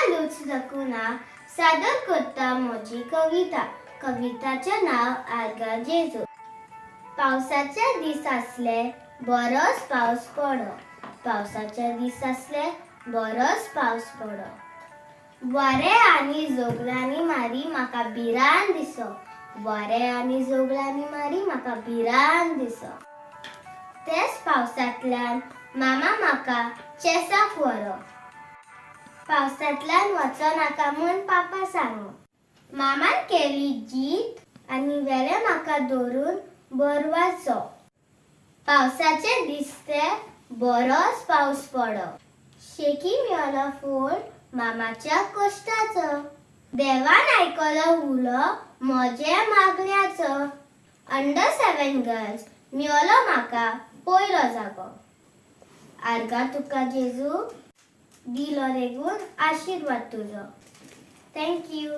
लूच दकुना सादर करता म्हजी कविता. कविताचें नाव आर्गा जेजू. पावसाचे दीस आसले, बरोच पावस पडो. पावसाचे दीस आसले, बरोच पावस पडो. वारे आनी जोगलांनी मारी म्हाका भिरांत दिसो. वारे आनी जोगलांनी मारी म्हाका भिरांत दिसो. तेच पावसांतल्यान मामा म्हाका चेसाक व्हरो. पावसांतल्यान वचो नाका म्हूण पापा सांगो. मामान केली जीत आनी व्हेलें म्हाका धरून बरवाचो. पावसाचे दीस ते बरोच पावस पडो. शेकी मेळलो फळ मामाच्या कश्टाचो. देवान आयकलो उलो म्हजे मागण्याचो. अंडर 7 गर्ल्स मेळलो म्हाका पयलो जागो. आर्गा तुका जेजू, दिलो देगून आशिर्वाद तुजो. Thank you.